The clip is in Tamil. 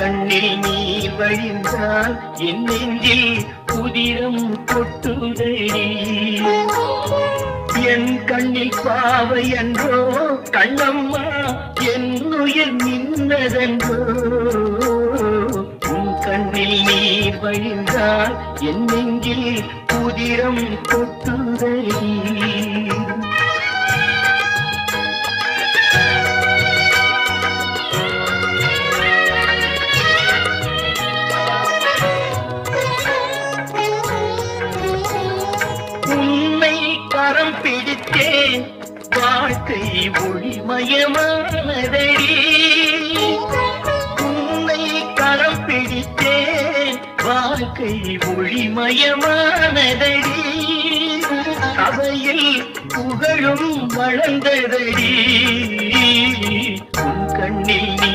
கண்ணில் நீர் வழிந்தால் என் நெஞ்சில் புதிரம் கொட்டுதடி. என் கண்ணில் பாவை என்றோ கண்ணம்மா என் உயிர் நின்றதென்றோ. உன் கண்ணில் நீர் வழிந்தால் என் நெஞ்சில் புதிரம் கொட்டுதடி. கரம் பிடித்தேன் வாழ்க்கை ஒளிமயமானதடி. உன்னை கரம் பிடித்தேன் வாழ்க்கை ஒளிமயமானதடி. அவையில் புகழும் வளர்ந்ததடி. உன் கண்ணில்